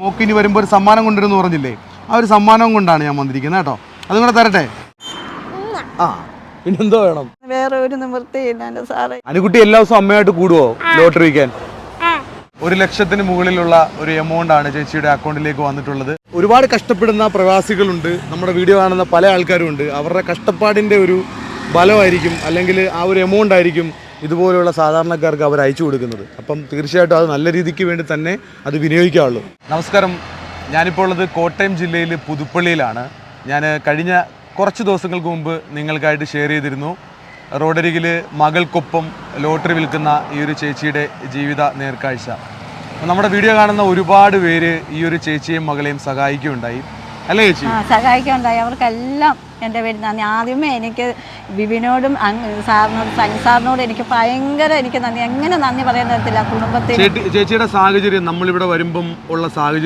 മോക്കിനി വരുമ്പോൾ ഒരു സമ്മാനം കൊണ്ടുവരുമെന്ന് പറഞ്ഞില്ലേ, ആ ഒരു സമ്മാനം കൊണ്ടാണ് ഞാൻ വന്നിരിക്കുന്നത് കേട്ടോ. അതും കൂടെ തരട്ടെ? ആ പിന്നെന്തോ വേണം? വേറെ ഒരു നിവൃത്തിയില്ല എൻ്റെ സാറേ. അനുകുട്ടി എല്ലാ ദിവസവും അമ്മയായിട്ട് കൂടുവോ ലോട്ടറി വിൽക്കാൻ? 1 ലക്ഷത്തിന് മുകളിലുള്ള ഒരു എമൗണ്ട് ആണ് ചേച്ചിയുടെ അക്കൗണ്ടിലേക്ക് വന്നിട്ടുള്ളത്. ഒരുപാട് കഷ്ടപ്പെടുന്ന പ്രവാസികളുണ്ട്, നമ്മുടെ വീഡിയോ കാണുന്ന പല ആൾക്കാരും ഉണ്ട്. അവരുടെ കഷ്ടപ്പാടിൻ്റെ ഒരു ബലമായിരിക്കും അല്ലെങ്കിൽ ആ ഒരു എമൗണ്ട് ആയിരിക്കും ഇതുപോലെയുള്ള സാധാരണക്കാർക്ക് അവർ അയച്ചു കൊടുക്കുന്നത്. അപ്പം തീർച്ചയായിട്ടും അത് നല്ല രീതിക്ക് വേണ്ടി തന്നെ അത് വിനിയോഗിക്കാവുള്ളൂ. നമസ്കാരം, ഞാനിപ്പോൾ ഉള്ളത് കോട്ടയം ജില്ലയിൽ പുതുപ്പള്ളിയിലാണ്. ഞാൻ കഴിഞ്ഞ കുറച്ച് ദിവസങ്ങൾക്ക് മുമ്പ് നിങ്ങൾക്കായിട്ട് ഷെയർ ചെയ്തിരുന്നു റോഡരികിൽ മകൾക്കൊപ്പം ലോട്ടറി വിൽക്കുന്ന ഈ ഒരു ചേച്ചിയുടെ ജീവിത നേർക്കാഴ്ച. നമ്മുടെ വീഡിയോ കാണുന്ന ഒരുപാട് പേര് ഈ ഒരു ചേച്ചിയെയും മകളെയും സഹായിക്കുകയുണ്ടായി, അല്ലേ ചേച്ചി? സഹായിക്കുകയുണ്ടായി. അവർക്കെല്ലാം എൻ്റെ പേര് നന്ദി. ആദ്യമേ എനിക്ക് ബിബിനോടും സാറിനോടും സനി സാറിനോടും എനിക്ക് ഭയങ്കര നന്ദി, എങ്ങനെ നന്ദി പറയാൻ തരത്തില്ല. കുടുംബത്തിൽ ചേച്ചിയുടെ സാഹചര്യം, നമ്മളിവിടെ വരുമ്പം ഉള്ള സാഹചര്യം